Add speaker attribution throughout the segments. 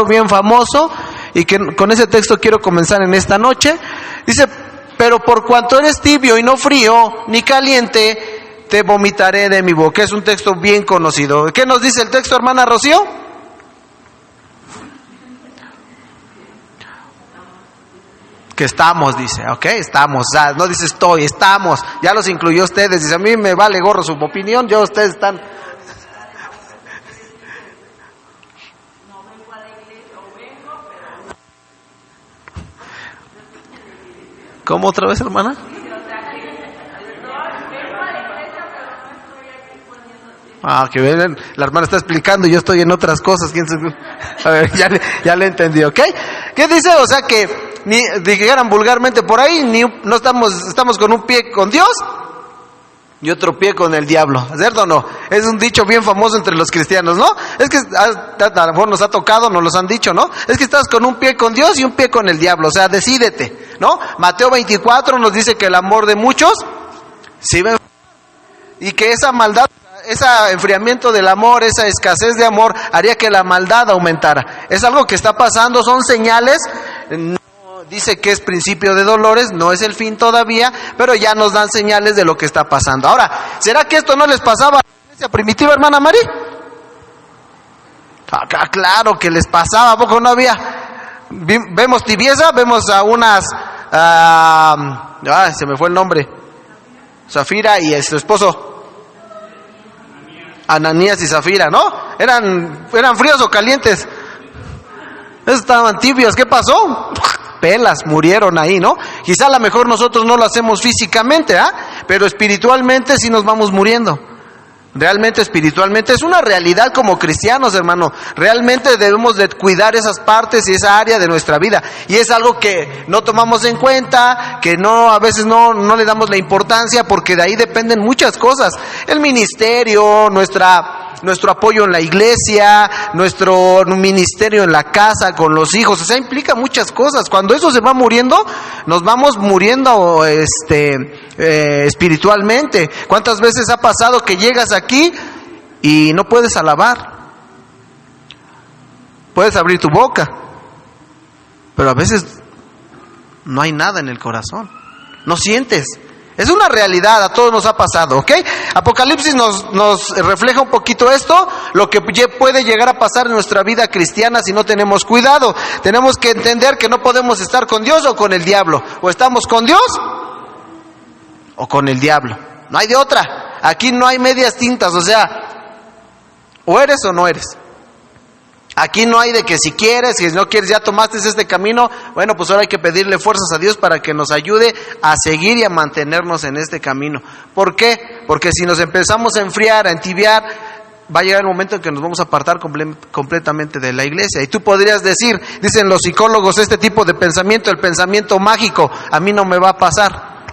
Speaker 1: bien famoso, y que con ese texto quiero comenzar en esta noche. Dice: pero por cuanto eres tibio y no frío ni caliente, te vomitaré de mi boca. Es un texto bien conocido. ¿Qué nos dice el texto, hermana Rocío? Que estamos, dice, ok, estamos, no dice estoy, estamos, ya los incluyó ustedes, dice, a mí me vale gorro su opinión, yo, ustedes están. ¿Cómo otra vez, hermana? Que ven, la hermana está explicando y yo estoy en otras cosas. A ver, ya le entendí, ¿ok? ¿Qué dice? O sea que, ni dijeran vulgarmente por ahí, no estamos con un pie con Dios y otro pie con el diablo, ¿cierto o no? Es un dicho bien famoso entre los cristianos, ¿no? Es que a lo mejor nos ha tocado, nos los han dicho, ¿no? Es que estás con un pie con Dios y un pie con el diablo, o sea, decídete, ¿no? Mateo 24 nos dice que el amor de muchos, sí, y que esa maldad, ese enfriamiento del amor, esa escasez de amor haría que la maldad aumentara. Es algo que está pasando, son señales. No dice que es principio de dolores, no es el fin todavía, pero ya nos dan señales de lo que está pasando. Ahora, ¿será que esto no les pasaba a la iglesia primitiva, hermana Mari? Claro que les pasaba, ¿a poco no había? Vemos tibieza, vemos a unas, se me fue el nombre, Zafira y su esposo, Ananías y Zafira, ¿no? ¿Eran fríos o calientes? Estaban tibios, ¿qué pasó? Pelas, murieron ahí, ¿no? Quizá a lo mejor nosotros no lo hacemos físicamente, pero espiritualmente sí nos vamos muriendo. Realmente espiritualmente es una realidad como cristianos, hermano. Realmente debemos de cuidar esas partes y esa área de nuestra vida. Y es algo que no tomamos en cuenta, que a veces no le damos la importancia, porque de ahí dependen muchas cosas. El ministerio, nuestro apoyo en la iglesia, nuestro ministerio en la casa, con los hijos, o sea, implica muchas cosas. Cuando eso se va muriendo, nos vamos muriendo espiritualmente. ¿Cuántas veces ha pasado que llegas aquí y no puedes alabar? Puedes abrir tu boca, pero a veces no hay nada en el corazón, no sientes. Es una realidad, a todos nos ha pasado, ¿ok? Apocalipsis nos refleja un poquito esto, lo que puede llegar a pasar en nuestra vida cristiana si no tenemos cuidado. Tenemos que entender que no podemos estar con Dios o con el diablo. O estamos con Dios o con el diablo. No hay de otra. Aquí no hay medias tintas, o sea, o eres o no eres. Aquí no hay de que si quieres, si no quieres, ya tomaste este camino, bueno, pues ahora hay que pedirle fuerzas a Dios para que nos ayude a seguir y a mantenernos en este camino. ¿Por qué? Porque si nos empezamos a enfriar, a entibiar, va a llegar el momento en que nos vamos a apartar completamente de la iglesia. Y tú podrías decir, dicen los psicólogos, este tipo de pensamiento, el pensamiento mágico, a mí no me va a pasar.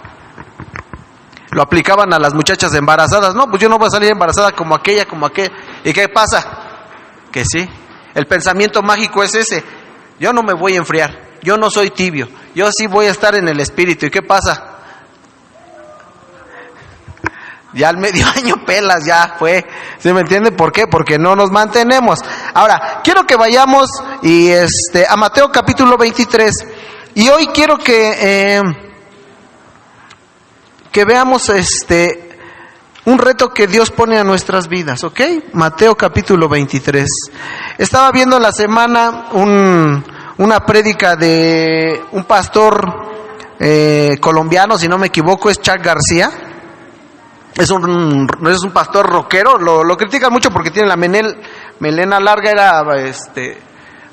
Speaker 1: Lo aplicaban a las muchachas embarazadas. No, pues yo no voy a salir embarazada como aquella. ¿Y qué pasa? Que sí. El pensamiento mágico es ese: yo no me voy a enfriar, yo no soy tibio, yo sí voy a estar en el espíritu. ¿Y qué pasa? Ya al medio año pelas, ya fue. ¿Sí me entiende? ¿Por qué? Porque no nos mantenemos. Ahora, quiero que vayamos a Mateo capítulo 23. Y hoy quiero que veamos un reto que Dios pone a nuestras vidas, ¿ok? Mateo capítulo 23. Estaba viendo la semana una prédica de un pastor colombiano, si no me equivoco, es Chuck García. Es un pastor rockero, lo critican mucho porque tiene la melena larga, era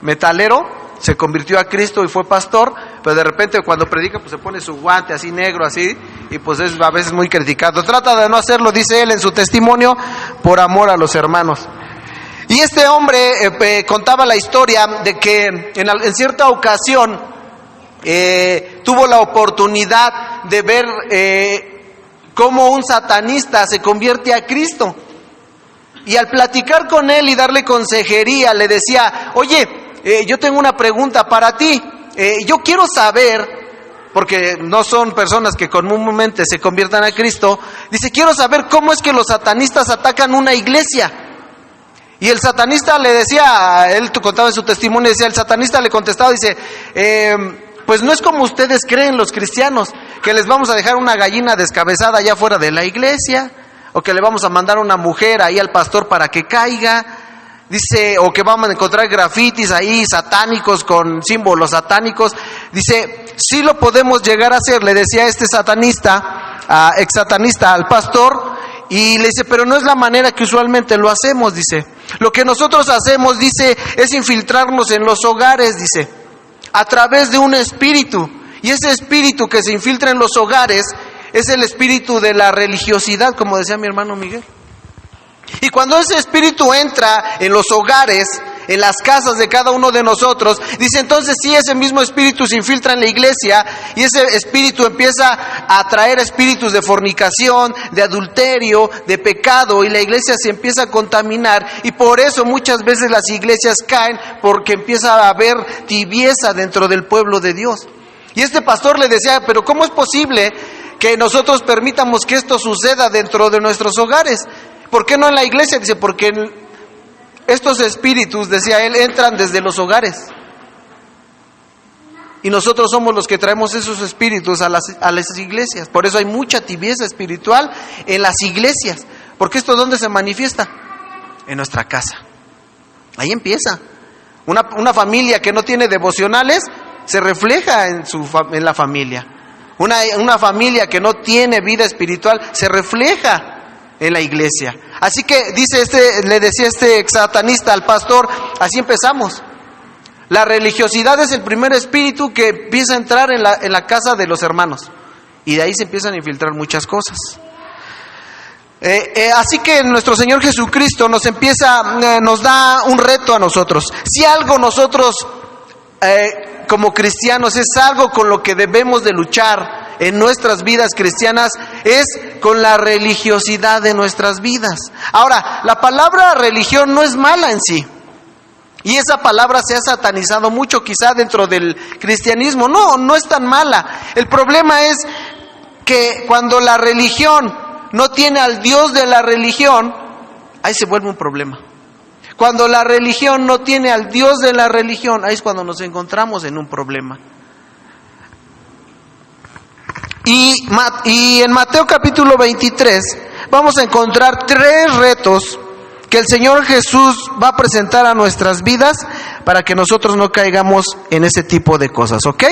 Speaker 1: metalero. Se convirtió a Cristo y fue pastor, pero de repente cuando predica pues se pone su guante así negro así, y pues es a veces muy criticado. Trata de no hacerlo, dice él en su testimonio, por amor a los hermanos. Y este hombre contaba la historia de que en cierta ocasión tuvo la oportunidad de ver cómo un satanista se convierte a Cristo. Y al platicar con él y darle consejería, le decía: oye, yo tengo una pregunta para ti. Yo quiero saber, porque no son personas que comúnmente se conviertan a Cristo. Dice: quiero saber cómo es que los satanistas atacan una iglesia. Y el satanista le decía, él contaba en su testimonio, decía, el satanista le contestaba, dice, pues no es como ustedes creen los cristianos, que les vamos a dejar una gallina descabezada allá fuera de la iglesia, o que le vamos a mandar una mujer ahí al pastor para que caiga, dice, o que vamos a encontrar grafitis ahí satánicos con símbolos satánicos. Dice, sí lo podemos llegar a hacer, le decía este satanista, ex satanista al pastor, y le dice, pero no es la manera que usualmente lo hacemos, dice. Lo que nosotros hacemos, dice, es infiltrarnos en los hogares, dice, a través de un espíritu. Y ese espíritu que se infiltra en los hogares es el espíritu de la religiosidad, como decía mi hermano Miguel. Y cuando ese espíritu entra en los hogares, en las casas de cada uno de nosotros, dice, entonces sí, ese mismo espíritu se infiltra en la iglesia y ese espíritu empieza a atraer espíritus de fornicación, de adulterio, de pecado, y la iglesia se empieza a contaminar, y por eso muchas veces las iglesias caen, porque empieza a haber tibieza dentro del pueblo de Dios. Y este pastor le decía, pero ¿cómo es posible que nosotros permitamos que esto suceda dentro de nuestros hogares? ¿Por qué no en la iglesia? Dice, porque estos espíritus, decía él, entran desde los hogares. Y nosotros somos los que traemos esos espíritus a las iglesias. Por eso hay mucha tibieza espiritual en las iglesias. Porque esto, ¿dónde se manifiesta? En nuestra casa. Ahí empieza. Una familia que no tiene devocionales se refleja en la familia. Una familia que no tiene vida espiritual se refleja en la iglesia. Así que le decía este satanista al pastor, así empezamos. La religiosidad es el primer espíritu que empieza a entrar en la casa de los hermanos, y de ahí se empiezan a infiltrar muchas cosas. Así que nuestro Señor Jesucristo nos da un reto a nosotros. Si algo nosotros como cristianos es algo con lo que debemos de luchar en nuestras vidas cristianas, es con la religiosidad de nuestras vidas. Ahora, la palabra religión no es mala en sí, y esa palabra se ha satanizado mucho quizá dentro del cristianismo. No es tan mala. El problema es que cuando la religión no tiene al Dios de la religión, ahí se vuelve un problema. Cuando la religión no tiene al Dios de la religión, ahí es cuando nos encontramos en un problema. Y en Mateo capítulo 23 vamos a encontrar 3 retos que el Señor Jesús va a presentar a nuestras vidas para que nosotros no caigamos en ese tipo de cosas, ¿ok?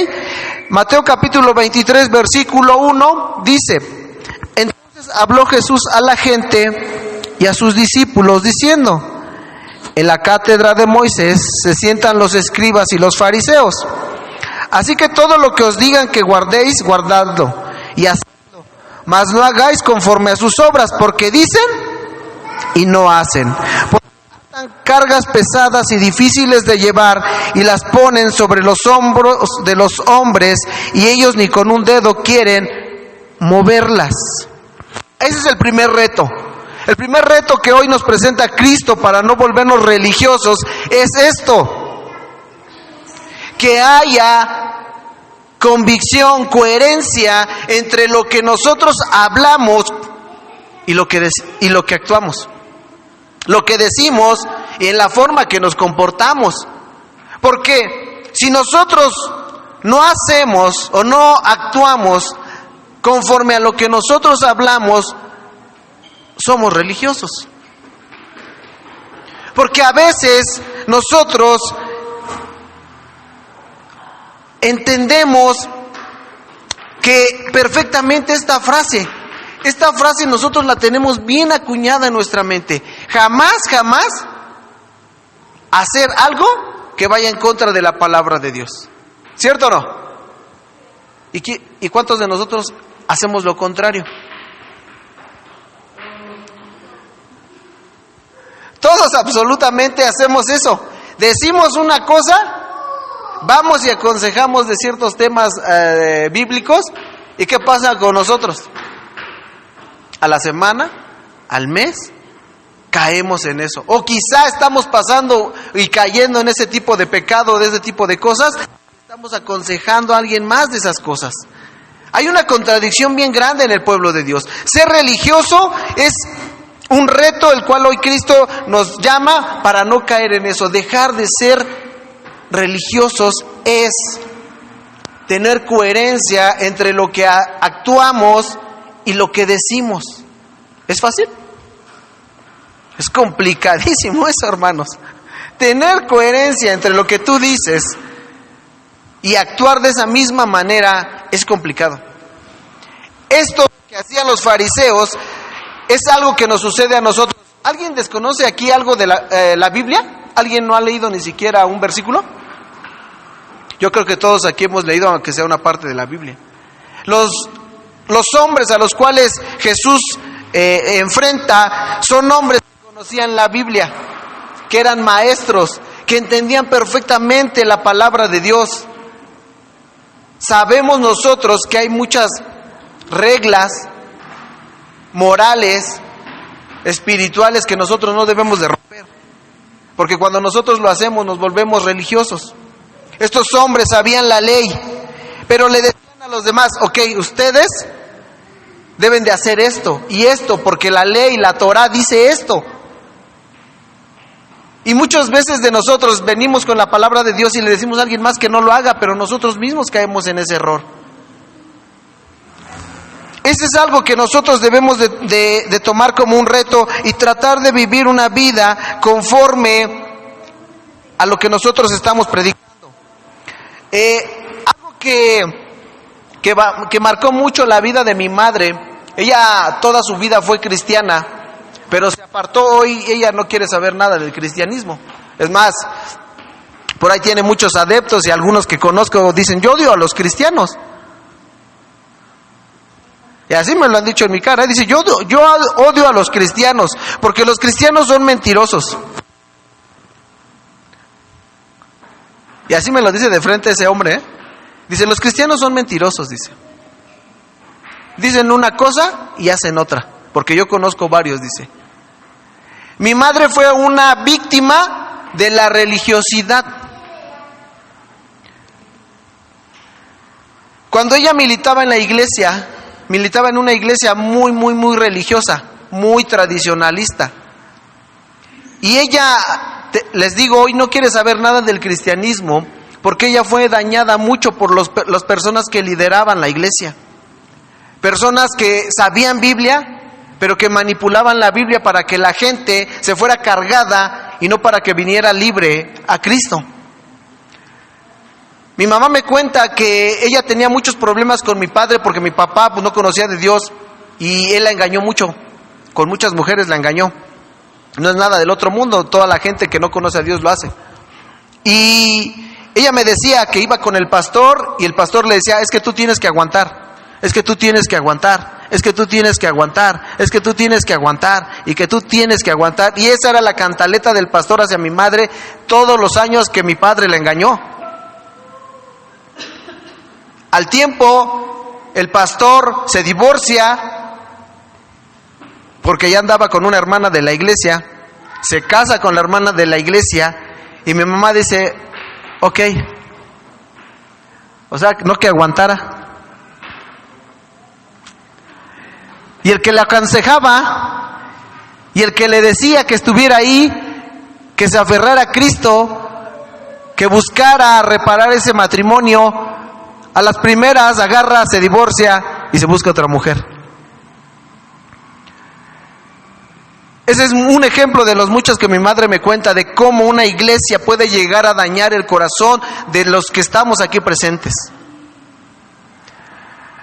Speaker 1: Mateo capítulo 23 versículo 1 dice, entonces habló Jesús a la gente y a sus discípulos diciendo, en la cátedra de Moisés se sientan los escribas y los fariseos. Así que todo lo que os digan que guardéis, guardadlo y hacedlo, mas no hagáis conforme a sus obras, porque dicen y no hacen. Porque atan cargas pesadas y difíciles de llevar y las ponen sobre los hombros de los hombres, y ellos ni con un dedo quieren moverlas. Ese es el primer reto. El primer reto que hoy nos presenta Cristo para no volvernos religiosos es esto: que haya convicción, coherencia entre lo que nosotros hablamos y lo que actuamos, lo que decimos y en la forma que nos comportamos. Porque si nosotros no hacemos o no actuamos conforme a lo que nosotros hablamos, somos religiosos. Porque a veces nosotros entendemos que perfectamente esta frase nosotros la tenemos bien acuñada en nuestra mente. Jamás hacer algo que vaya en contra de la palabra de Dios. ¿Cierto o no? ¿Y cuántos de nosotros hacemos lo contrario? Todos absolutamente hacemos eso. Decimos una cosa, vamos y aconsejamos de ciertos temas bíblicos, ¿y qué pasa con nosotros? A la semana, al mes, caemos en eso. O quizá estamos pasando y cayendo en ese tipo de pecado, de ese tipo de cosas, estamos aconsejando a alguien más de esas cosas. Hay una contradicción bien grande en el pueblo de Dios. Ser religioso es Un reto el cual hoy Cristo nos llama para no caer en eso. Dejar de ser religiosos es tener coherencia entre lo que actuamos y lo que decimos. ¿Es fácil? Es complicadísimo eso, hermanos. Tener coherencia entre lo que tú dices y actuar de esa misma manera es complicado. Esto que hacían los fariseos es algo que nos sucede a nosotros. ¿Alguien desconoce aquí algo de la Biblia? ¿Alguien no ha leído ni siquiera un versículo? Yo creo que todos aquí hemos leído, aunque sea una parte de la Biblia. Los hombres a los cuales Jesús enfrenta son hombres que conocían la Biblia, que eran maestros, que entendían perfectamente la palabra de Dios. Sabemos nosotros que hay muchas reglas morales, espirituales que nosotros no debemos de romper, porque cuando nosotros lo hacemos nos volvemos religiosos. Estos hombres sabían la ley, pero le decían a los demás: ok, ustedes deben de hacer esto y esto, porque la ley, la Torá dice esto. Y muchas veces de nosotros venimos con la palabra de Dios y le decimos a alguien más que no lo haga, pero nosotros mismos caemos en ese error. Ese es algo que nosotros debemos de tomar como un reto y tratar de vivir una vida conforme a lo que nosotros estamos predicando. Algo que marcó mucho la vida de mi madre. Ella toda su vida fue cristiana, pero se apartó hoy. Ella no quiere saber nada del cristianismo. Es más, por ahí tiene muchos adeptos y algunos que conozco dicen: yo odio a los cristianos. Y así me lo han dicho en mi cara. Dice: yo odio a los cristianos porque los cristianos son mentirosos. Y así me lo dice de frente ese hombre, ¿eh? Dice: los cristianos son mentirosos, dice. Dicen una cosa y hacen otra, porque yo conozco varios, dice. Mi madre fue una víctima de la religiosidad. Cuando ella militaba en la iglesia, militaba en una iglesia muy, muy, muy religiosa, muy tradicionalista. Y ella, les digo, hoy no quiere saber nada del cristianismo, porque ella fue dañada mucho por las personas que lideraban la iglesia. Personas que sabían Biblia, pero que manipulaban la Biblia para que la gente se fuera cargada y no para que viniera libre a Cristo. Mi mamá me cuenta que ella tenía muchos problemas con mi padre porque mi papá pues no conocía de Dios y él la engañó mucho. Con muchas mujeres la engañó. No es nada del otro mundo, toda la gente que no conoce a Dios lo hace. Y ella me decía que iba con el pastor y el pastor le decía: es que tú tienes que aguantar, es que tú tienes que aguantar, es que tú tienes que aguantar, es que tú tienes que aguantar y que tú tienes que aguantar. Y esa era la cantaleta del pastor hacia mi madre todos los años que mi padre la engañó. Al tiempo, el pastor se divorcia porque ya andaba con una hermana de la iglesia, se casa con la hermana de la iglesia y mi mamá dice: ok, o sea, no que aguantara. Y el que le aconsejaba y el que le decía que estuviera ahí, que se aferrara a Cristo, que buscara reparar ese matrimonio, a las primeras agarra, se divorcia y se busca otra mujer. Ese es un ejemplo de los muchos que mi madre me cuenta de cómo una iglesia puede llegar a dañar el corazón de los que estamos aquí presentes.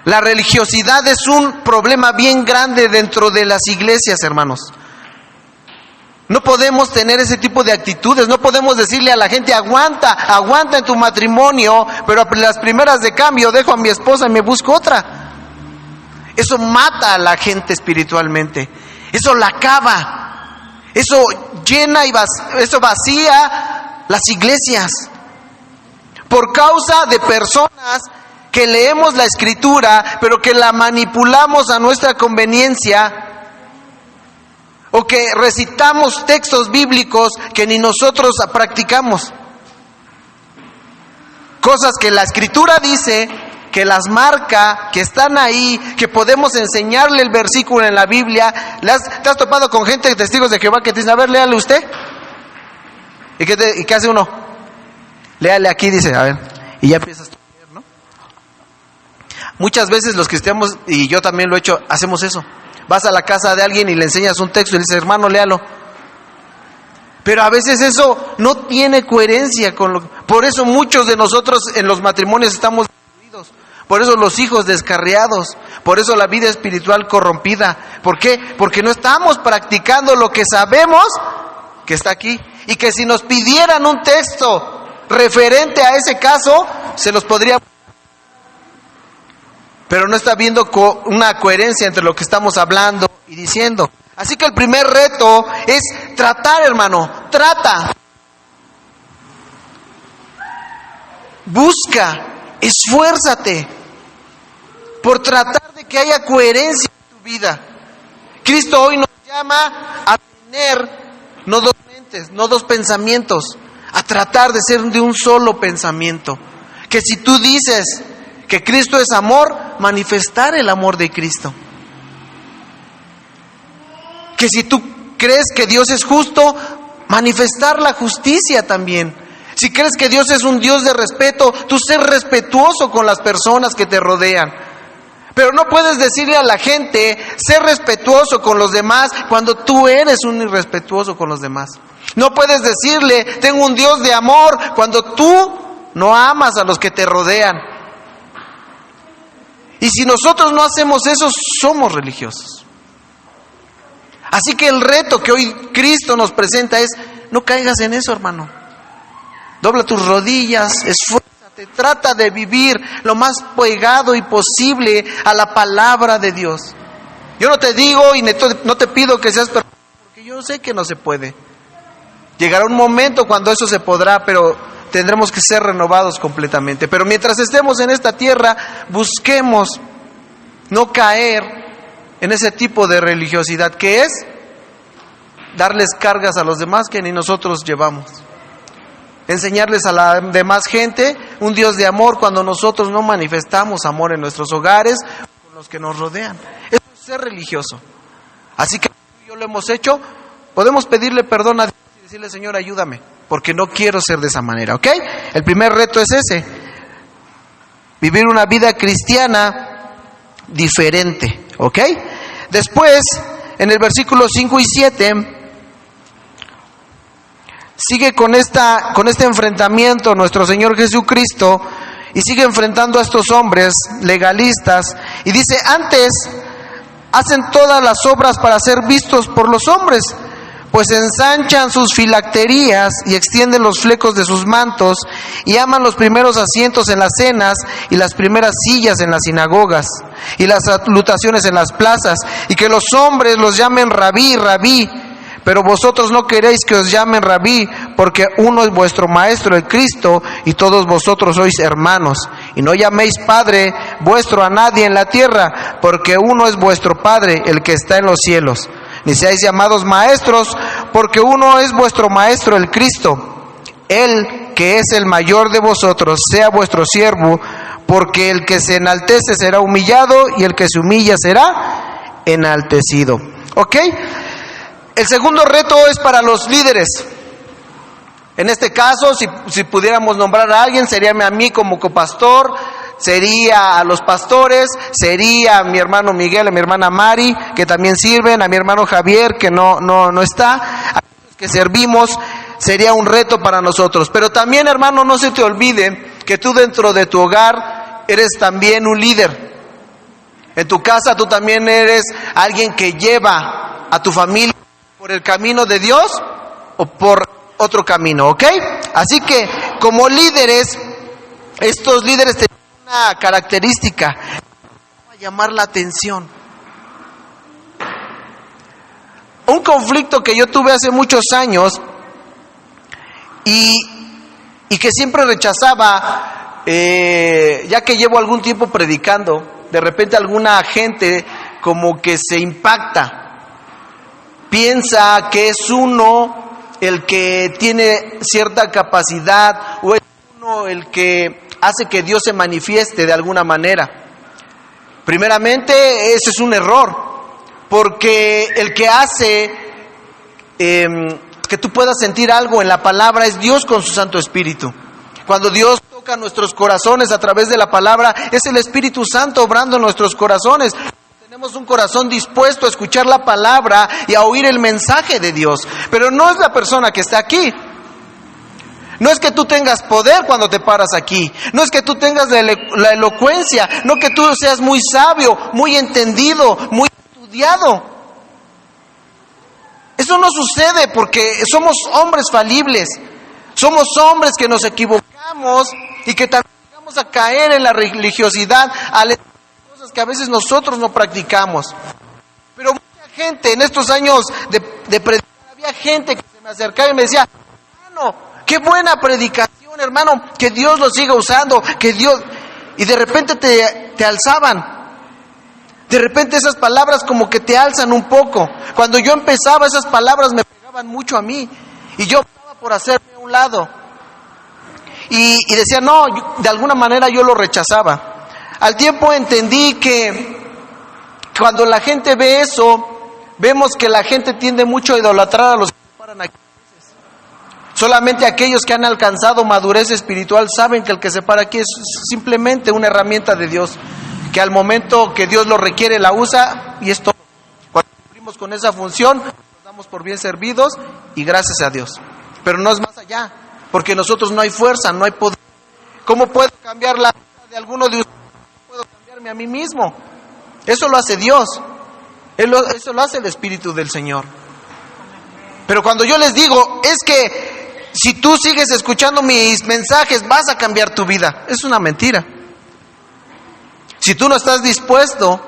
Speaker 1: La religiosidad es un problema bien grande dentro de las iglesias, hermanos. No podemos tener ese tipo de actitudes, no podemos decirle a la gente: aguanta en tu matrimonio, pero a las primeras de cambio dejo a mi esposa y me busco otra. Eso mata a la gente espiritualmente, eso la acaba, eso llena y eso vacía las iglesias. Por causa de personas que leemos la escritura, pero que la manipulamos a nuestra conveniencia, o que recitamos textos bíblicos que ni nosotros practicamos. Cosas que la escritura dice que las marca, que están ahí, que podemos enseñarle el versículo en la Biblia. ¿Te has topado con gente, testigos de Jehová, que te dicen, a ver, léale usted? ¿Y qué hace uno? Léale aquí, dice, a ver, y ya empiezas a leer, ¿no? Muchas veces los cristianos, y yo también lo he hecho, hacemos eso. Vas a la casa de alguien y le enseñas un texto y le dices, hermano, léalo. Pero a veces eso no tiene coherencia con lo. Por eso muchos de nosotros en los matrimonios estamos destruidos. Por eso los hijos descarriados. Por eso la vida espiritual corrompida. ¿Por qué? Porque no estamos practicando lo que sabemos que está aquí. Y que si nos pidieran un texto referente a ese caso, se los podría. Pero no está viendo una coherencia entre lo que estamos hablando y diciendo. Así que el primer reto es tratar, hermano, trata. Busca, esfuérzate por tratar de que haya coherencia en tu vida. Cristo hoy nos llama a tener no dos mentes, no dos pensamientos, a tratar de ser de un solo pensamiento. Que si tú dices que Cristo es amor, manifestar el amor de Cristo. Que si tú crees que Dios es justo, manifestar la justicia también. Si crees que Dios es un Dios de respeto, tú ser respetuoso con las personas que te rodean. Pero no puedes decirle a la gente, ser respetuoso con los demás, cuando tú eres un irrespetuoso con los demás. No puedes decirle, tengo un Dios de amor, cuando tú no amas a los que te rodean. Y si nosotros no hacemos eso, somos religiosos. Así que el reto que hoy Cristo nos presenta es, no caigas en eso, hermano. Dobla tus rodillas, esfuérzate, trata de vivir lo más pegado y posible a la palabra de Dios. Yo no te digo y no te pido que seas perfecto, porque yo sé que no se puede. Llegará un momento cuando eso se podrá, pero tendremos que ser renovados completamente. Pero mientras estemos en esta tierra, busquemos no caer en ese tipo de religiosidad que es darles cargas a los demás que ni nosotros llevamos. Enseñarles a la demás gente un Dios de amor cuando nosotros no manifestamos amor en nuestros hogares con los que nos rodean. Eso es ser religioso. Así que tú y yo lo hemos hecho, podemos pedirle perdón a Dios y decirle, Señor, ayúdame, porque no quiero ser de esa manera, ¿ok? El primer reto es ese, vivir una vida cristiana diferente, ¿ok? Después, en el versículo 5 y 7, sigue con este enfrentamiento nuestro Señor Jesucristo y sigue enfrentando a estos hombres legalistas y dice, antes hacen todas las obras para ser vistos por los hombres, pues ensanchan sus filacterías y extienden los flecos de sus mantos y aman los primeros asientos en las cenas y las primeras sillas en las sinagogas y las salutaciones en las plazas, y que los hombres los llamen rabí, rabí. Pero vosotros no queréis que os llamen rabí, porque uno es vuestro maestro, el Cristo, y todos vosotros sois hermanos. Y no llaméis Padre vuestro a nadie en la tierra, porque uno es vuestro Padre, el que está en los cielos. Ni seáis llamados maestros, porque uno es vuestro Maestro, el Cristo. Él, que es el mayor de vosotros, sea vuestro siervo, porque el que se enaltece será humillado, y el que se humilla será enaltecido. ¿Ok? El segundo reto es para los líderes. En este caso, si pudiéramos nombrar a alguien, sería a mí como copastor, sería a los pastores, sería a mi hermano Miguel, a mi hermana Mari, que también sirven, a mi hermano Javier, que no está, a los que servimos, sería un reto para nosotros. Pero también, hermano, no se te olvide que tú dentro de tu hogar eres también un líder. En tu casa tú también eres alguien que lleva a tu familia por el camino de Dios o por otro camino, ¿ok? Así que como líderes, estos líderes tienen una característica, llamar la atención. Un conflicto que yo tuve hace muchos años y que siempre rechazaba, ya que llevo algún tiempo predicando, de repente alguna gente como que se impacta. Piensa que es uno el que tiene cierta capacidad o es uno el que hace que Dios se manifieste de alguna manera. Primeramente, ese es un error, porque el que hace que tú puedas sentir algo en la palabra es Dios con su Santo Espíritu. Cuando Dios toca nuestros corazones a través de la palabra, es el Espíritu Santo obrando en nuestros corazones. Tenemos un corazón dispuesto a escuchar la palabra y a oír el mensaje de Dios. Pero no es la persona que está aquí. No es que tú tengas poder cuando te paras aquí. No es que tú tengas la elocuencia. No que tú seas muy sabio, muy entendido, muy estudiado. Eso no sucede porque somos hombres falibles. Somos hombres que nos equivocamos y que también vamos a caer en la religiosidad, cosas que a veces nosotros no practicamos. Pero mucha gente en estos años de predicar, había gente que se me acercaba y me decía, hermano, qué buena predicación, hermano, que Dios lo siga usando, que Dios... Y de repente te alzaban. De repente esas palabras como que te alzan un poco. Cuando yo empezaba, esas palabras me pegaban mucho a mí. Y yo optaba por hacerme a un lado. Y decía, no, de alguna manera yo lo rechazaba. Al tiempo entendí que cuando la gente ve eso, vemos que la gente tiende mucho a idolatrar a los que se paran aquí. Solamente aquellos que han alcanzado madurez espiritual saben que el que se para aquí es simplemente una herramienta de Dios, que al momento que Dios lo requiere la usa y es todo. Cuando cumplimos con esa función, nos damos por bien servidos y gracias a Dios. Pero no es más allá, porque nosotros no hay fuerza, no hay poder. ¿Cómo puedo cambiar la vida de alguno de ustedes? ¿Cómo puedo cambiarme a mí mismo? Eso lo hace Dios, eso lo hace el Espíritu del Señor. Pero cuando yo les digo, es que si tú sigues escuchando mis mensajes, vas a cambiar tu vida. Es una mentira. Si tú no estás dispuesto,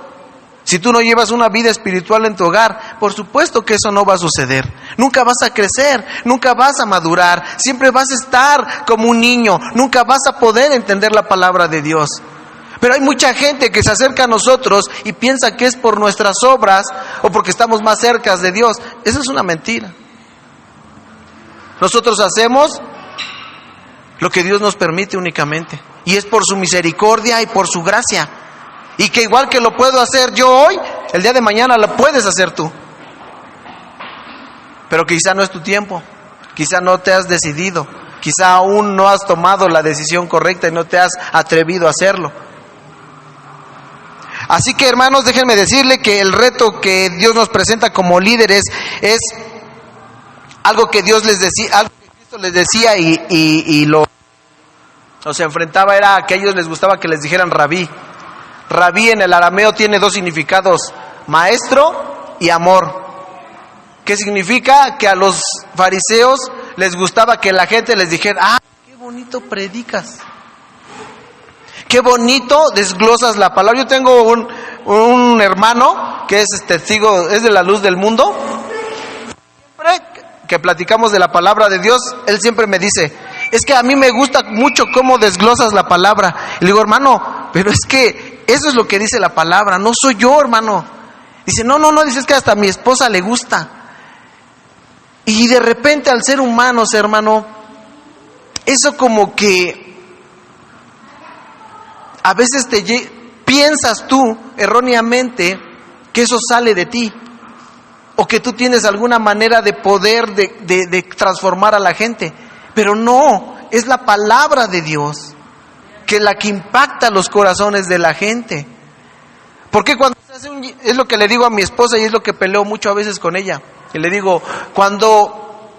Speaker 1: si tú no llevas una vida espiritual en tu hogar, por supuesto que eso no va a suceder. Nunca vas a crecer, nunca vas a madurar, siempre vas a estar como un niño, nunca vas a poder entender la palabra de Dios. Pero hay mucha gente que se acerca a nosotros y piensa que es por nuestras obras o porque estamos más cerca de Dios. Eso es una mentira. Nosotros hacemos lo que Dios nos permite únicamente. Y es por su misericordia y por su gracia. Y que igual que lo puedo hacer yo hoy, el día de mañana lo puedes hacer tú. Pero quizá no es tu tiempo. Quizá no te has decidido. Quizá aún no has tomado la decisión correcta y no te has atrevido a hacerlo. Así que, hermanos, déjenme decirle que el reto que Dios nos presenta como líderes es algo que Dios les decía, algo que Cristo les decía y se enfrentaba, era que a ellos les gustaba que les dijeran rabí. Rabí en el arameo tiene dos significados, maestro y amor. ¿Qué significa? Que a los fariseos les gustaba que la gente les dijera, ah, qué bonito predicas, qué bonito desglosas la palabra. Yo tengo un hermano que es testigo, es de la luz del mundo. Siempre que platicamos de la palabra de Dios, él siempre me dice, es que a mí me gusta mucho cómo desglosas la palabra. Y le digo, hermano, pero es que eso es lo que dice la palabra, no soy yo, hermano. Dice, no, dices que hasta a mi esposa le gusta. Y de repente al ser humanos, hermano, eso como que a veces piensas tú erróneamente que eso sale de ti. O que tú tienes alguna manera de poder de transformar a la gente. Pero no, es la palabra de Dios que es la que impacta los corazones de la gente. Porque cuando se hace es lo que le digo a mi esposa y es lo que peleo mucho a veces con ella. Y le digo, cuando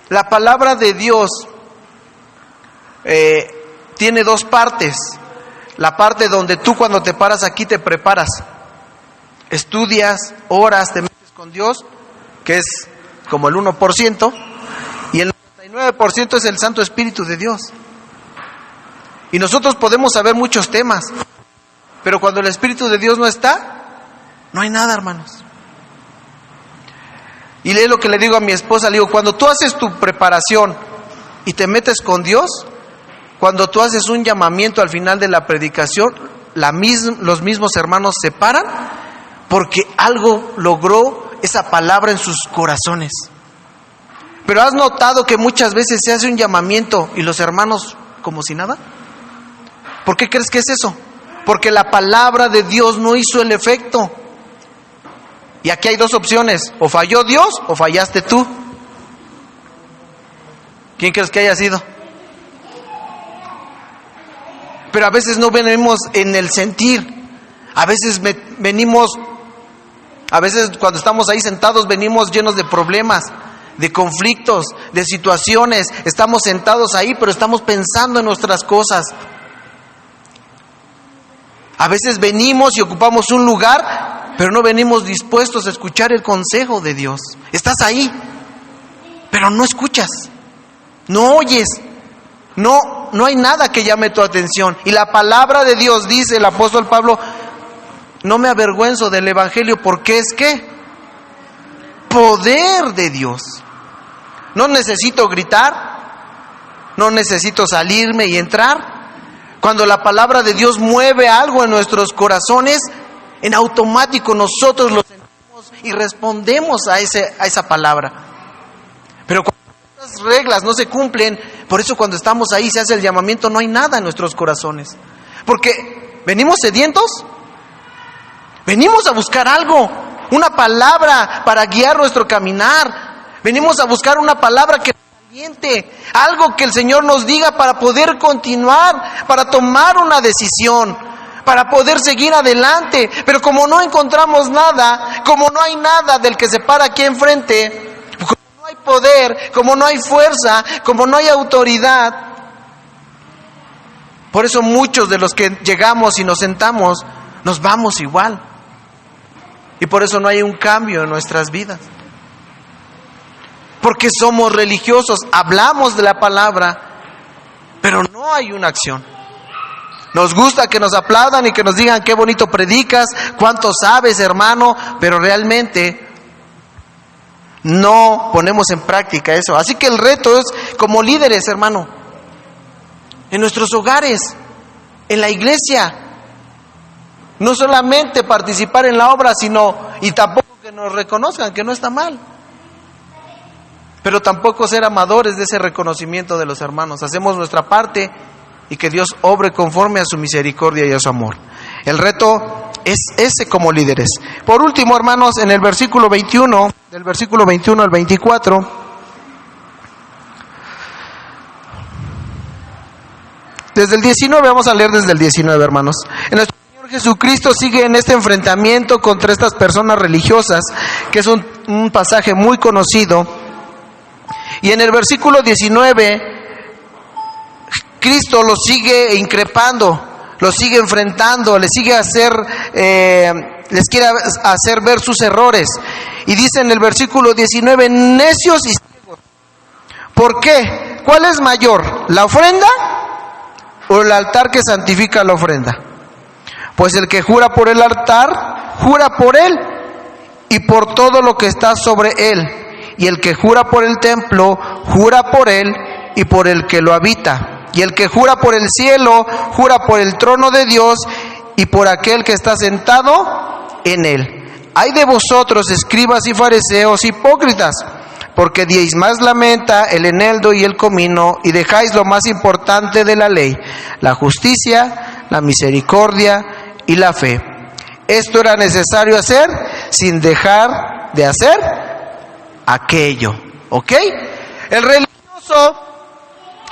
Speaker 1: la palabra de Dios tiene dos partes. La parte donde tú cuando te paras aquí te preparas. Estudias, oras, te metes con Dios, que es como el 1%, y el 99% es el Santo Espíritu de Dios. Y nosotros podemos saber muchos temas, pero cuando el Espíritu de Dios no está, no hay nada, hermanos. Y es lo que le digo a mi esposa, le digo, cuando tú haces tu preparación y te metes con Dios, cuando tú haces un llamamiento al final de la predicación, los mismos hermanos se paran porque algo logró esa palabra en sus corazones. Pero ¿has notado que muchas veces se hace un llamamiento y los hermanos como si nada? ¿Por qué crees que es eso? Porque la palabra de Dios no hizo el efecto. Y aquí hay dos opciones: o falló Dios o fallaste tú. ¿Quién crees que haya sido? Pero a veces no venimos en el sentir. A veces cuando estamos ahí sentados venimos llenos de problemas, de conflictos, de situaciones. Estamos sentados ahí, pero estamos pensando en nuestras cosas. A veces venimos y ocupamos un lugar, pero no venimos dispuestos a escuchar el consejo de Dios. Estás ahí, pero no escuchas, no oyes, no hay nada que llame tu atención. Y la palabra de Dios, dice el apóstol Pablo, no me avergüenzo del evangelio, porque es ¿qué? Poder de Dios. No necesito gritar, no necesito salirme y entrar. Cuando la palabra de Dios mueve algo en nuestros corazones, en automático nosotros lo sentimos y respondemos a esa palabra. Pero cuando estas reglas no se cumplen, por eso cuando estamos ahí se hace el llamamiento, no hay nada en nuestros corazones. Porque venimos sedientos, venimos a buscar algo, una palabra para guiar nuestro caminar. Venimos a buscar una palabra que algo que el Señor nos diga para poder continuar, para tomar una decisión, para poder seguir adelante. Pero como no encontramos nada, como no hay nada del que se para aquí enfrente, como no hay poder, como no hay fuerza, como no hay autoridad, por eso muchos de los que llegamos y nos sentamos, nos vamos igual. Y por eso no hay un cambio en nuestras vidas. Porque somos religiosos, hablamos de la palabra, pero no hay una acción. Nos gusta que nos aplaudan y que nos digan qué bonito predicas, cuánto sabes, hermano, pero realmente no ponemos en práctica eso. Así que el reto es, como líderes, hermano, en nuestros hogares, en la iglesia, no solamente participar en la obra, y tampoco que nos reconozcan, que no está mal. Pero tampoco ser amadores de ese reconocimiento de los hermanos. Hacemos nuestra parte y que Dios obre conforme a su misericordia y a su amor. El reto es ese como líderes. Por último, hermanos, en el versículo 21, del versículo 21 al 24, desde el 19, vamos a leer desde el 19, hermanos. En nuestro Señor Jesucristo sigue en este enfrentamiento contra estas personas religiosas, que es un pasaje muy conocido. Y en el versículo 19, Cristo los sigue increpando, los sigue enfrentando, les quiere hacer ver sus errores. Y dice en el versículo 19, necios y ciegos. ¿Por qué? ¿Cuál es mayor, la ofrenda o el altar que santifica la ofrenda? Pues el que jura por el altar, jura por él y por todo lo que está sobre él. Y el que jura por el templo, jura por él y por el que lo habita. Y el que jura por el cielo, jura por el trono de Dios y por aquel que está sentado en él. Ay de vosotros, escribas y fariseos hipócritas, porque diezmáis la menta, el eneldo y el comino, y dejáis lo más importante de la ley, la justicia, la misericordia y la fe. Esto era necesario hacer sin dejar de hacer aquello, ¿ok? El religioso,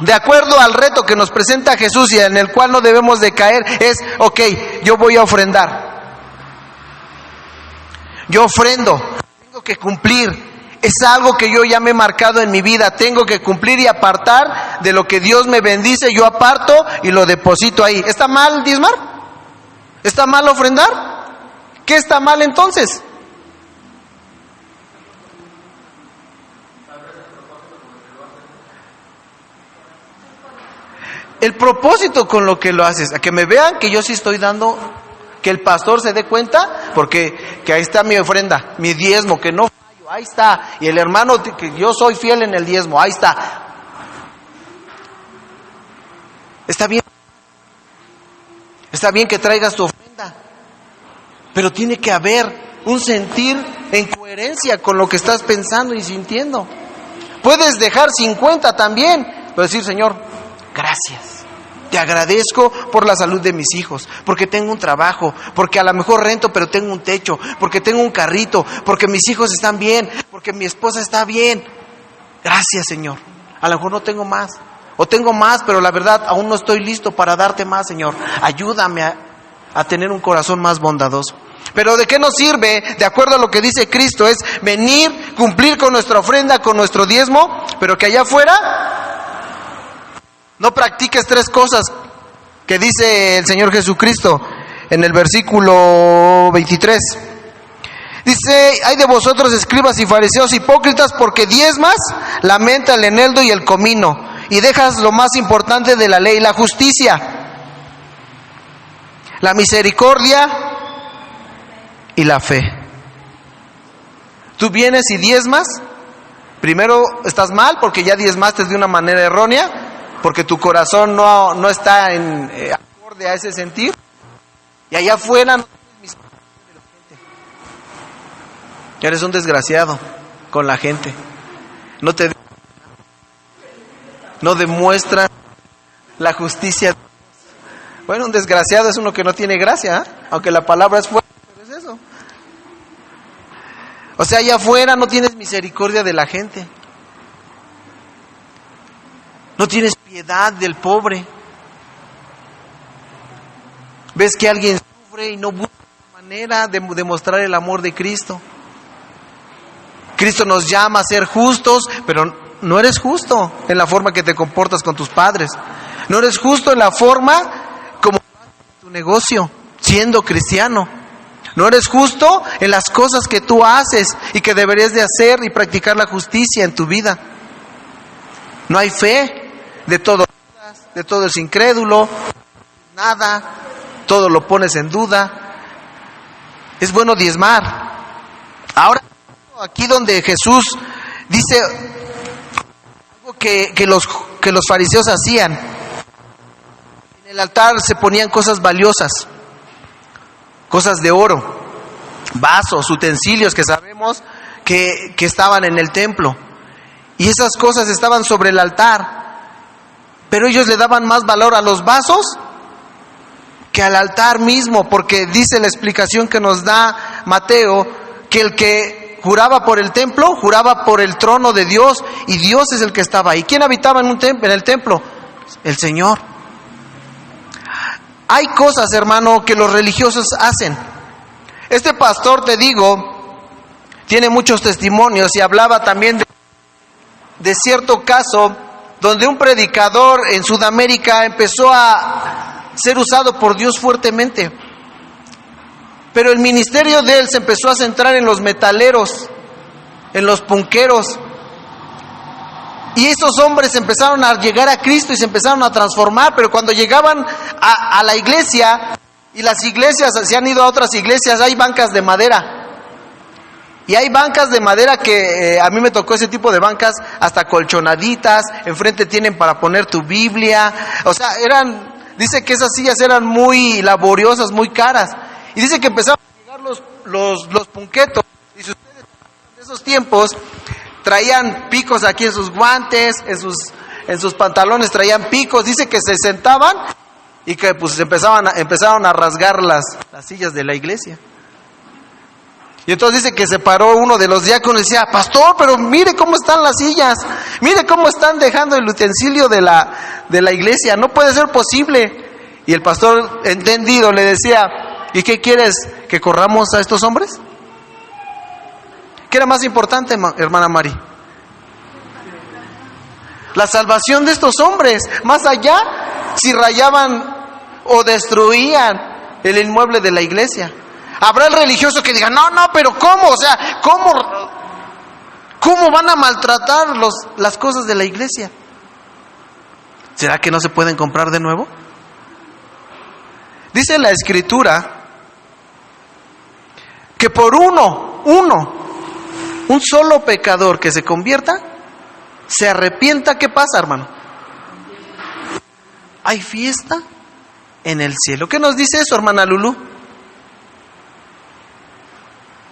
Speaker 1: de acuerdo al reto que nos presenta Jesús y en el cual no debemos de caer, es, ok, yo voy a ofrendar, yo ofrendo, tengo que cumplir, es algo que yo ya me he marcado en mi vida, tengo que cumplir y apartar de lo que Dios me bendice, yo aparto y lo deposito ahí. ¿Está mal diezmar? ¿Está mal ofrendar? ¿Qué está mal entonces? El propósito con lo que lo haces, a que me vean que yo sí estoy dando, que el pastor se dé cuenta, porque que ahí está mi ofrenda, mi diezmo, que no fallo, ahí está, y el hermano, que yo soy fiel en el diezmo, ahí está. Está bien que traigas tu ofrenda, pero tiene que haber un sentir en coherencia con lo que estás pensando y sintiendo. Puedes dejar 50 también, pero decir, Señor, gracias, te Te agradezco por la salud de mis hijos, porque tengo un trabajo, porque a lo mejor rento, pero tengo un techo, porque tengo un carrito, porque mis hijos están bien, porque mi esposa está bien. Gracias, Señor. A lo mejor no tengo más, o tengo más, pero la verdad aún no estoy listo para darte más, Señor. Ayúdame a tener un corazón más bondadoso. Pero ¿de qué nos sirve, de acuerdo a lo que dice Cristo, es venir, cumplir con nuestra ofrenda, con nuestro diezmo, pero que allá afuera no practiques 3 cosas que dice el Señor Jesucristo en el versículo 23. Dice: hay de vosotros, escribas y fariseos hipócritas, porque diezmas la menta, el eneldo y el comino, y dejas lo más importante de la ley, la justicia, la misericordia y la fe. Tú vienes y diezmas. Primero estás mal porque ya diezmaste de una manera errónea, porque tu corazón no está en acorde a ese sentir. Y allá afuera no tienes misericordia de la gente. Eres un desgraciado con la gente. No demuestra la justicia. Bueno, un desgraciado es uno que no tiene gracia, aunque la palabra es fuerte, pero es eso. O sea, allá afuera no tienes misericordia de la gente. No tienes piedad del pobre. Ves que alguien sufre y no busca manera de demostrar el amor de Cristo. Cristo nos llama a ser justos, pero no eres justo en la forma que te comportas con tus padres. No eres justo en la forma como haces tu negocio, siendo cristiano. No eres justo en las cosas que tú haces y que deberías de hacer y practicar la justicia en tu vida. No hay fe. De todo es incrédulo, nada, todo lo pones en duda. Es bueno diezmar. Ahora, aquí donde Jesús dice algo que los fariseos hacían. En el altar se ponían cosas valiosas, cosas de oro, vasos, utensilios que sabemos que estaban en el templo. Y esas cosas estaban sobre el altar. Pero ellos le daban más valor a los vasos que al altar mismo, porque dice la explicación que nos da Mateo, que el que juraba por el templo, juraba por el trono de Dios, y Dios es el que estaba ahí. ¿Quién habitaba en el templo? El Señor. Hay cosas, hermano, que los religiosos hacen. Este pastor, te digo, tiene muchos testimonios y hablaba también de cierto caso donde un predicador en Sudamérica empezó a ser usado por Dios fuertemente. Pero el ministerio de él se empezó a centrar en los metaleros, en los punqueros. Y esos hombres empezaron a llegar a Cristo y se empezaron a transformar, pero cuando llegaban a la iglesia, y las iglesias, se han ido a otras iglesias, hay bancas de madera. Y hay bancas de madera que a mí me tocó ese tipo de bancas, hasta colchonaditas, enfrente tienen para poner tu Biblia. O sea, dice que esas sillas eran muy laboriosas, muy caras. Y dice que empezaron a llegar los punquetos. Y si ustedes en esos tiempos traían picos aquí en sus guantes, en sus pantalones traían picos. Dice que se sentaban y que pues empezaron a rasgar las sillas de la iglesia. Y entonces dice que se paró uno de los diáconos y decía: pastor, pero mire cómo están las sillas, mire cómo están dejando el utensilio de la iglesia, no puede ser posible. Y el pastor, entendido, le decía: ¿y qué quieres? ¿Que corramos a estos hombres? ¿Qué era más importante, hermana Mari? La salvación de estos hombres, más allá si rayaban o destruían el inmueble de la iglesia. Habrá el religioso que diga: no, pero ¿cómo? O sea, ¿cómo van a maltratar las cosas de la iglesia? ¿Será que no se pueden comprar de nuevo? Dice la Escritura que por un solo pecador que se convierta, se arrepienta, ¿qué pasa, hermano? Hay fiesta en el cielo. ¿Qué nos dice eso, hermana Lulú?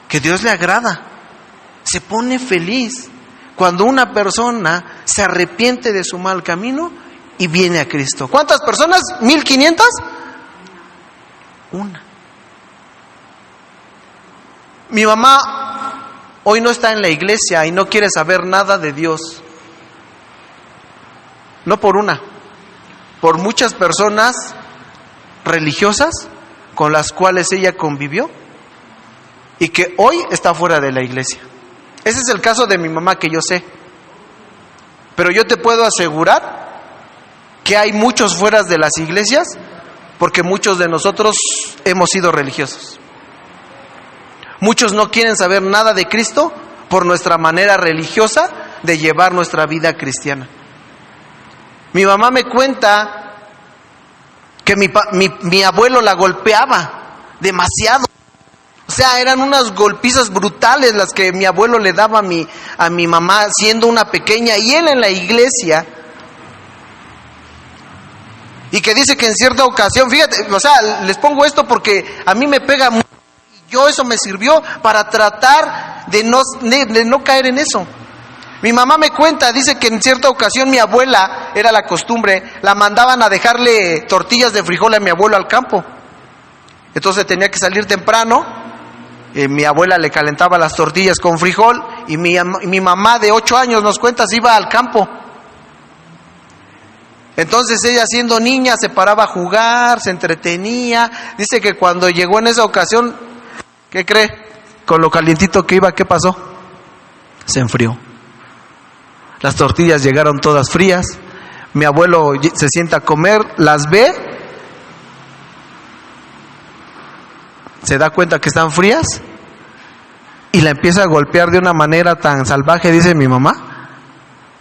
Speaker 1: Que Dios le agrada, se pone feliz cuando una persona se arrepiente de su mal camino y viene a Cristo. ¿Cuántas personas? ¿1500? Una. Mi mamá hoy no está en la iglesia y no quiere saber nada de Dios. No por una, por muchas personas religiosas con las cuales ella convivió y que hoy está fuera de la iglesia. Ese es el caso de mi mamá que yo sé. Pero yo te puedo asegurar que hay muchos fuera de las iglesias porque muchos de nosotros hemos sido religiosos. Muchos no quieren saber nada de Cristo por nuestra manera religiosa de llevar nuestra vida cristiana. Mi mamá me cuenta que mi abuelo la golpeaba demasiado. O sea, eran unas golpizas brutales las que mi abuelo le daba a mi mamá siendo una pequeña y él en la iglesia. Y que dice que en cierta ocasión, fíjate, o sea, les pongo esto porque a mí me pega mucho. Yo eso me sirvió para tratar de no caer en eso. Mi mamá me cuenta, dice que en cierta ocasión mi abuela, era la costumbre, la mandaban a dejarle tortillas de frijol a mi abuelo al campo. Entonces tenía que salir temprano, mi abuela le calentaba las tortillas con frijol y mi mamá de 8 años nos cuenta, se iba al campo. Entonces ella siendo niña se paraba a jugar, se entretenía. Dice que cuando llegó en esa ocasión, ¿qué cree? Con lo calientito que iba, ¿qué pasó? Se enfrió. Las tortillas llegaron todas frías. Mi abuelo se sienta a comer, las ve, se da cuenta que están frías y la empieza a golpear de una manera tan salvaje, dice mi mamá,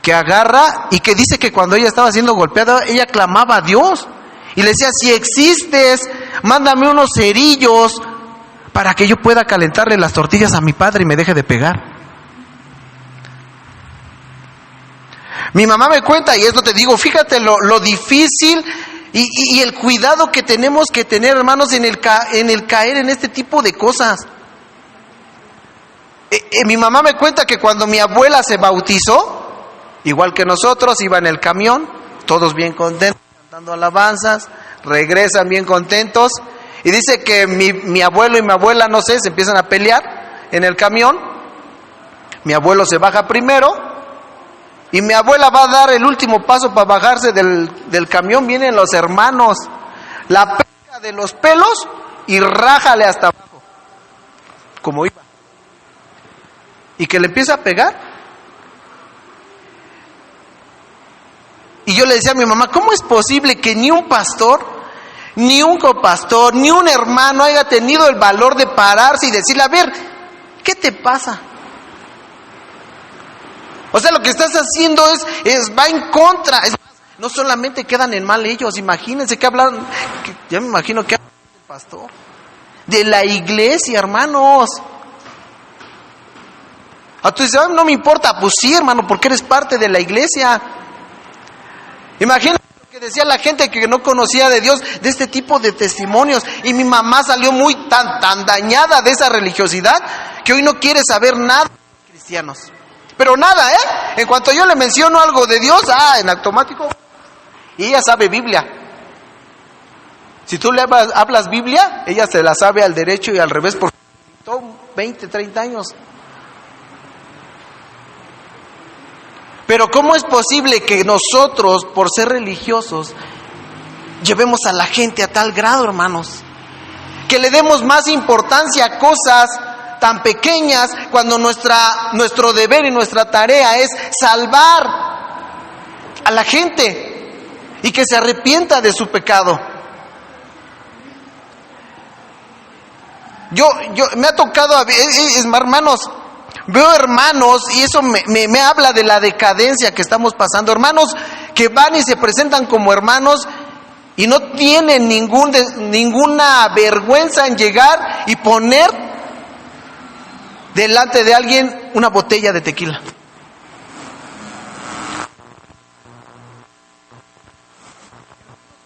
Speaker 1: que agarra y que dice que cuando ella estaba siendo golpeada, ella clamaba a Dios y le decía, si existes, mándame unos cerillos para que yo pueda calentarle las tortillas a mi padre y me deje de pegar. Mi mamá me cuenta, y esto te digo, fíjate lo difícil y el cuidado que tenemos que tener, hermanos, en el caer en este tipo de cosas. Mi mamá me cuenta que cuando mi abuela se bautizó, igual que nosotros, iba en el camión, todos bien contentos, cantando alabanzas, regresan bien contentos, y dice que mi abuelo y mi abuela, no sé, se empiezan a pelear en el camión. Mi abuelo se baja primero, y mi abuela va a dar el último paso para bajarse del camión. Vienen los hermanos, la pesca de los pelos y rájale hasta abajo, como iba. Y que le empieza a pegar. Y yo le decía a mi mamá, ¿cómo es posible que ni un pastor, ni un copastor, ni un hermano haya tenido el valor de pararse y decirle, a ver, ¿qué te pasa? O sea, lo que estás haciendo va en contra. Es más, no solamente quedan en mal ellos, imagínense que hablan, ya me imagino que hablan del pastor, de la iglesia, hermanos. Tú dices, no me importa, pues sí, hermano, porque eres parte de la iglesia. Imagínate lo que decía la gente que no conocía de Dios, de este tipo de testimonios. Y mi mamá salió tan dañada de esa religiosidad que hoy no quiere saber nada de los cristianos. Pero nada, en cuanto yo le menciono algo de Dios, en automático, y ella sabe Biblia. Si tú le hablas Biblia, ella se la sabe al derecho y al revés, porque 20, 30 años. Pero ¿cómo es posible que nosotros, por ser religiosos, llevemos a la gente a tal grado, hermanos? Que le demos más importancia a cosas tan pequeñas cuando nuestro deber y nuestra tarea es salvar a la gente y que se arrepienta de su pecado. Yo me ha tocado, hermanos, veo hermanos y eso me habla de la decadencia que estamos pasando. Hermanos que van y se presentan como hermanos y no tienen ninguna vergüenza en llegar y poner delante de alguien una botella de tequila.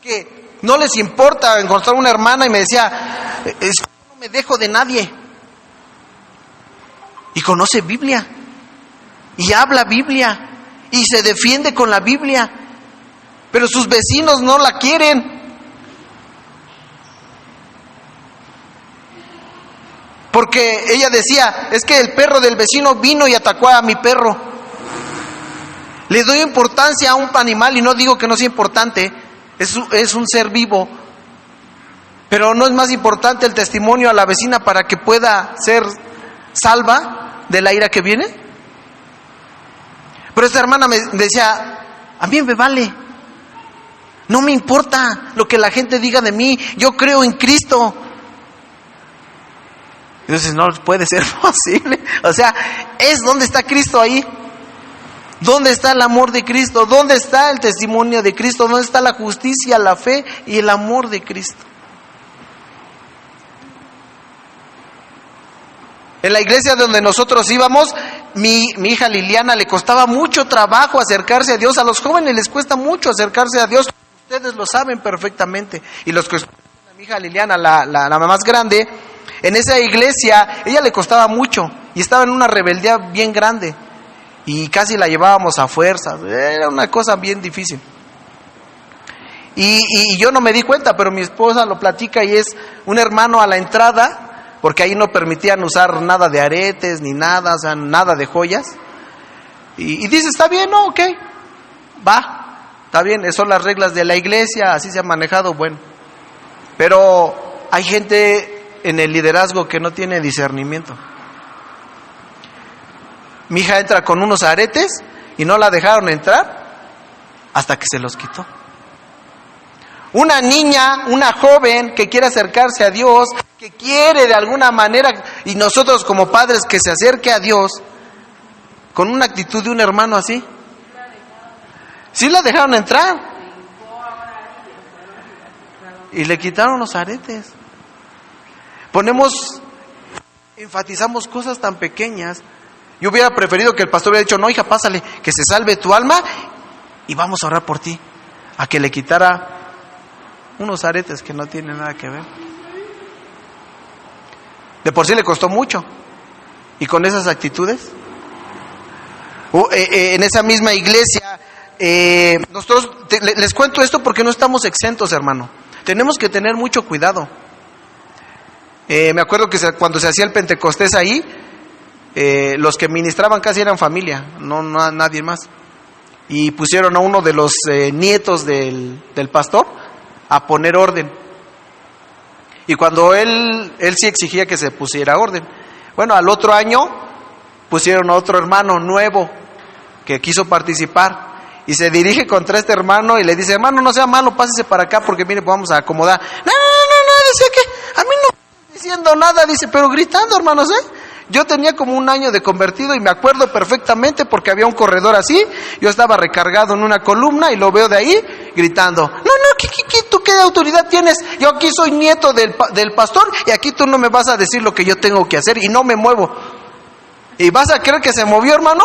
Speaker 1: Que no les importa encontrar una hermana y me decía, no me dejo de nadie. Y conoce Biblia. Y habla Biblia. Y se defiende con la Biblia. pero sus vecinos no la quieren. Porque ella decía, es que el perro del vecino vino y atacó a mi perro. Le doy importancia a un animal, y no digo que no sea importante, es un ser vivo, pero no es más importante el testimonio a la vecina para que pueda ser salva de la ira que viene. Pero esta hermana me decía, a mí me vale, no me importa lo que la gente diga de mí, yo creo en Cristo. Entonces no puede ser posible. O sea, es donde está Cristo ahí. ¿Dónde está el amor de Cristo? ¿Dónde está el testimonio de Cristo? ¿Dónde está la justicia, la fe y el amor de Cristo? En la iglesia donde nosotros íbamos, mi hija Liliana le costaba mucho trabajo acercarse a Dios. A los jóvenes les cuesta mucho acercarse a Dios. Ustedes lo saben perfectamente. Y los que a mi hija Liliana, la más grande, en esa iglesia, ella le costaba mucho y estaba en una rebeldía bien grande y casi la llevábamos a fuerzas. Era una cosa bien difícil. Y yo no me di cuenta, pero mi esposa lo platica y es un hermano a la entrada, porque ahí no permitían usar nada de aretes ni nada, o sea, nada de joyas. Y dice, está bien, ¿no? Ok, va, está bien, esas son las reglas de la iglesia, así se ha manejado, bueno. Pero hay gente en el liderazgo que no tiene discernimiento. Mi hija entra con unos aretes y no la dejaron entrar hasta que se los quitó. Una niña, una joven que quiere acercarse a Dios, que quiere de alguna manera, y nosotros como padres, que se acerque a Dios con una actitud de un hermano así. Sí la dejaron entrar y le quitaron los aretes. Enfatizamos cosas tan pequeñas. Yo hubiera preferido que el pastor hubiera dicho, no, hija, pásale, que se salve tu alma y vamos a orar por ti, a que le quitara unos aretes que no tienen nada que ver. De por sí le costó mucho. Y con esas actitudes, en esa misma iglesia, nosotros, les cuento esto porque no estamos exentos, hermano. Tenemos que tener mucho cuidado. Me acuerdo que cuando se hacía el Pentecostés ahí, los que ministraban casi eran familia, no nadie más. Y pusieron a uno de los nietos del pastor a poner orden. Y cuando él sí exigía que se pusiera orden. Bueno, al otro año pusieron a otro hermano nuevo que quiso participar. Y se dirige contra este hermano y le dice, hermano, no sea malo, pásese para acá porque mire, vamos a acomodar. No, dice que a mí no me está diciendo nada, dice, pero gritando, hermanos, Yo tenía como un año de convertido y me acuerdo perfectamente porque había un corredor así, yo estaba recargado en una columna y lo veo de ahí gritando, ¿tú qué autoridad tienes? Yo aquí soy nieto del pastor y aquí tú no me vas a decir lo que yo tengo que hacer y no me muevo. ¿Y vas a creer que se movió, hermano?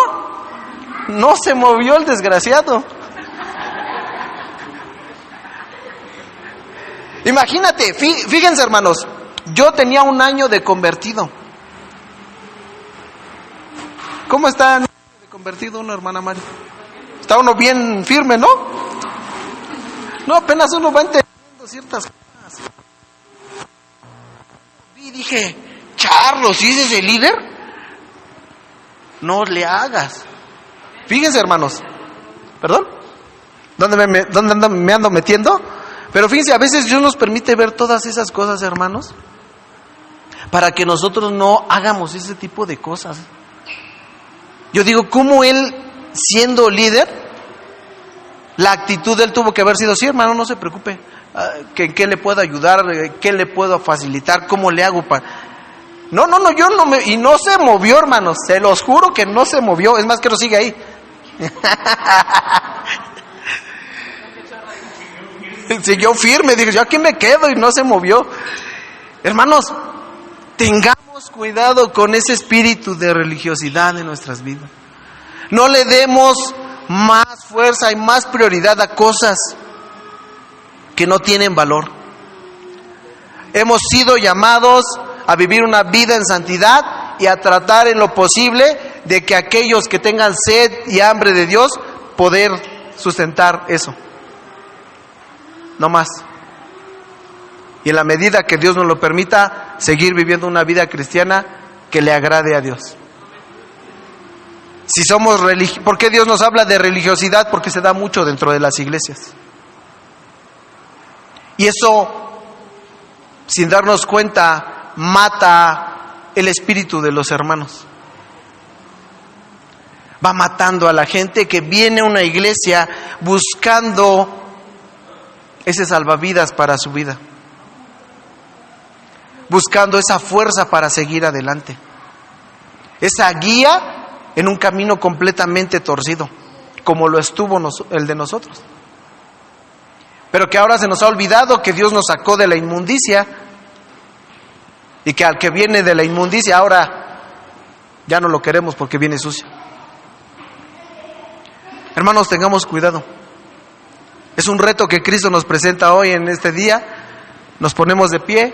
Speaker 1: No se movió el desgraciado. Imagínate, fíjense, hermanos, yo tenía un año de convertido. ¿Cómo está de convertido uno, hermana Mari? Está uno bien firme, ¿no? No, apenas uno va entendiendo ciertas cosas. Y dije, charro, si ese es el líder, no le hagas. Fíjense, hermanos, ¿perdón? ¿Dónde me ando metiendo? Pero fíjense, a veces Dios nos permite ver todas esas cosas, hermanos, para que nosotros no hagamos ese tipo de cosas. Yo digo, ¿cómo él, siendo líder, la actitud de él tuvo que haber sido, sí, hermano, no se preocupe, ¿qué le puedo ayudar? ¿Qué le puedo facilitar? ¿Cómo le hago para...? No, yo no me... Y no se movió, hermanos, se los juro que no se movió, es más que no sigue ahí. Siguió firme, dije, yo aquí me quedo y no se movió. Hermanos, tengamos cuidado con ese espíritu de religiosidad en nuestras vidas. No le demos más fuerza y más prioridad a cosas que no tienen valor. Hemos sido llamados a vivir una vida en santidad y a tratar en lo posible de que aquellos que tengan sed y hambre de Dios, poder sustentar eso. no más. Y en la medida que Dios nos lo permita, seguir viviendo una vida cristiana que le agrade a Dios. Si somos ¿por qué Dios nos habla de religiosidad? Porque se da mucho dentro de las iglesias. Y eso, sin darnos cuenta, mata el espíritu de los hermanos. Va matando a la gente que viene a una iglesia buscando ese salvavidas para su vida, buscando esa fuerza para seguir adelante, esa guía en un camino completamente torcido, como lo estuvo el de nosotros. Pero que ahora se nos ha olvidado que Dios nos sacó de la inmundicia, y que al que viene de la inmundicia ahora ya no lo queremos porque viene sucio. Hermanos, tengamos cuidado. Es un reto que Cristo nos presenta hoy en este día. Nos ponemos de pie,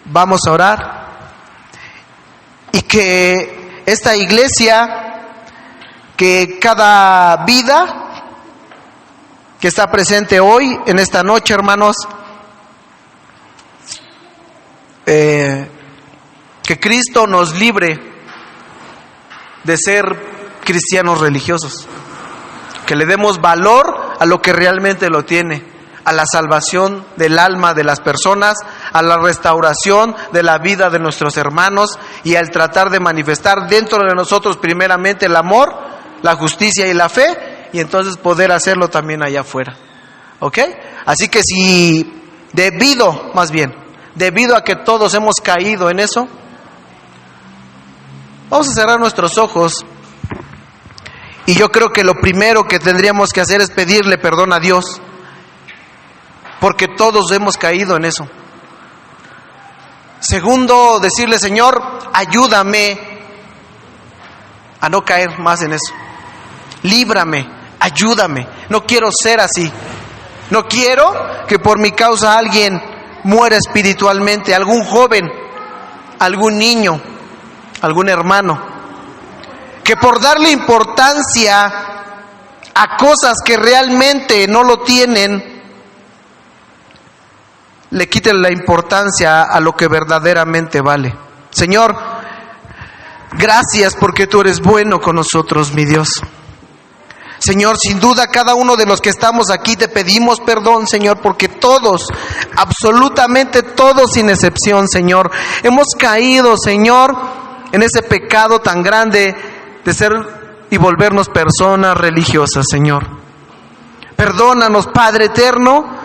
Speaker 1: vamos a orar, y que esta iglesia, que cada vida que está presente hoy, en esta noche, hermanos, que Cristo nos libre de ser cristianos religiosos, que le demos valor a lo que realmente lo tiene, a la salvación del alma de las personas, a la restauración de la vida de nuestros hermanos, y al tratar de manifestar dentro de nosotros primeramente el amor, la justicia y la fe, y entonces poder hacerlo también allá afuera. ¿Ok? Así que debido a que todos hemos caído en eso, vamos a cerrar nuestros ojos. Y yo creo que lo primero que tendríamos que hacer es pedirle perdón a Dios, porque todos hemos caído en eso. Segundo, decirle: Señor, ayúdame a no caer más en eso. Líbrame, ayúdame. No quiero ser así. No quiero que por mi causa alguien muera espiritualmente, algún joven, algún niño, algún hermano, que por darle importancia a cosas que realmente no lo tienen, le quiten la importancia a lo que verdaderamente vale. Señor, gracias porque tú eres bueno con nosotros, mi Dios. Señor, sin duda cada uno de los que estamos aquí te pedimos perdón, Señor, porque todos, absolutamente todos sin excepción, Señor, hemos caído, Señor, en ese pecado tan grande de ser y volvernos personas religiosas, Señor. Perdónanos, Padre eterno,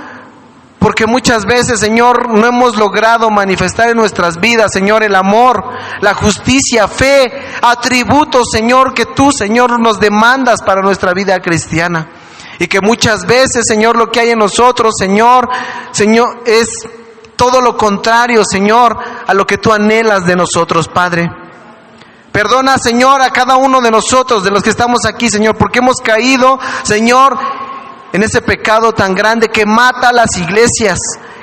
Speaker 1: porque muchas veces, Señor, no hemos logrado manifestar en nuestras vidas, Señor, el amor, la justicia, fe, atributos, Señor, que tú, Señor, nos demandas para nuestra vida cristiana. Y que muchas veces, Señor, lo que hay en nosotros, Señor, es todo lo contrario, Señor, a lo que tú anhelas de nosotros, Padre. Perdona, Señor, a cada uno de nosotros, de los que estamos aquí, Señor, porque hemos caído, Señor, en ese pecado tan grande que mata a las iglesias,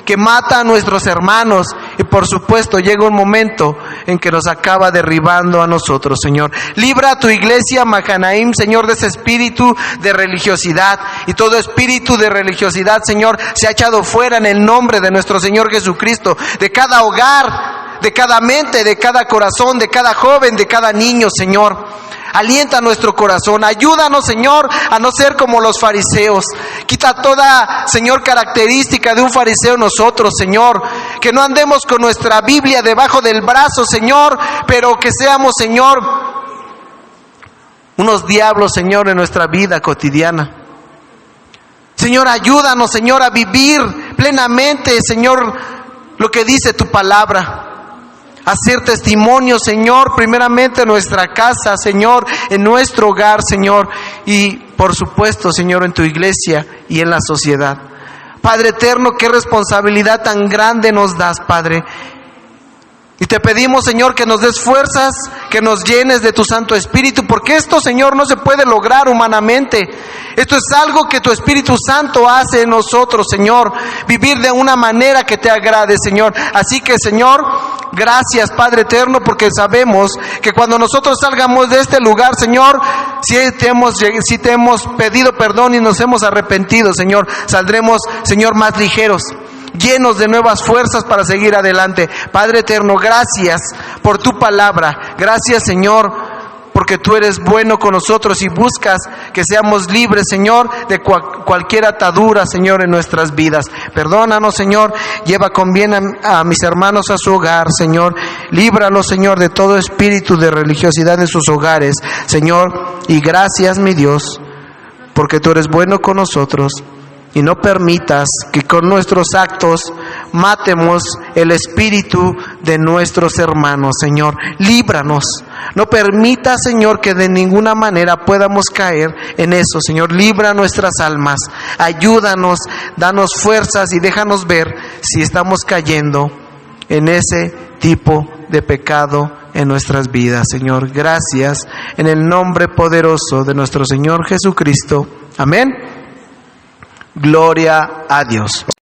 Speaker 1: que mata a nuestros hermanos, y por supuesto llega un momento en que nos acaba derribando a nosotros, Señor. Libra a tu iglesia, Mahanaim, Señor, de ese espíritu de religiosidad, y todo espíritu de religiosidad, Señor, se ha echado fuera en el nombre de nuestro Señor Jesucristo, de cada hogar, de cada mente, de cada corazón, de cada joven, de cada niño, Señor. Alienta nuestro corazón, ayúdanos, Señor, a no ser como los fariseos. Quita toda, Señor, característica de un fariseo en nosotros, Señor. Que no andemos con nuestra Biblia debajo del brazo, Señor, pero que seamos, Señor, unos diablos, Señor, en nuestra vida cotidiana. Señor, ayúdanos, Señor, a vivir plenamente, Señor, lo que dice tu palabra. Hacer testimonio, Señor, primeramente en nuestra casa, Señor, en nuestro hogar, Señor, y por supuesto, Señor, en tu iglesia y en la sociedad. Padre eterno, qué responsabilidad tan grande nos das, Padre. Y te pedimos, Señor, que nos des fuerzas, que nos llenes de tu Santo Espíritu, porque esto, Señor, no se puede lograr humanamente. Esto es algo que tu Espíritu Santo hace en nosotros, Señor, vivir de una manera que te agrade, Señor. Así que, Señor, Gracias, Padre eterno, porque sabemos que cuando nosotros salgamos de este lugar, Señor, si te hemos pedido perdón y nos hemos arrepentido, Señor, saldremos, Señor, más ligeros, llenos de nuevas fuerzas para seguir adelante. Padre eterno, gracias por tu palabra. Gracias, Señor, porque tú eres bueno con nosotros y buscas que seamos libres, Señor, de cualquier atadura, Señor, en nuestras vidas. Perdónanos, Señor, lleva con bien a mis hermanos a su hogar, Señor. Líbralos, Señor, de todo espíritu de religiosidad en sus hogares, Señor. Y gracias, mi Dios, porque tú eres bueno con nosotros. Y no permitas que con nuestros actos matemos el espíritu de nuestros hermanos, Señor. Líbranos. No permita, Señor, que de ninguna manera podamos caer en eso, Señor. Libra nuestras almas. Ayúdanos, danos fuerzas y déjanos ver si estamos cayendo en ese tipo de pecado en nuestras vidas, Señor. Gracias en el nombre poderoso de nuestro Señor Jesucristo. Amén. Gloria a Dios.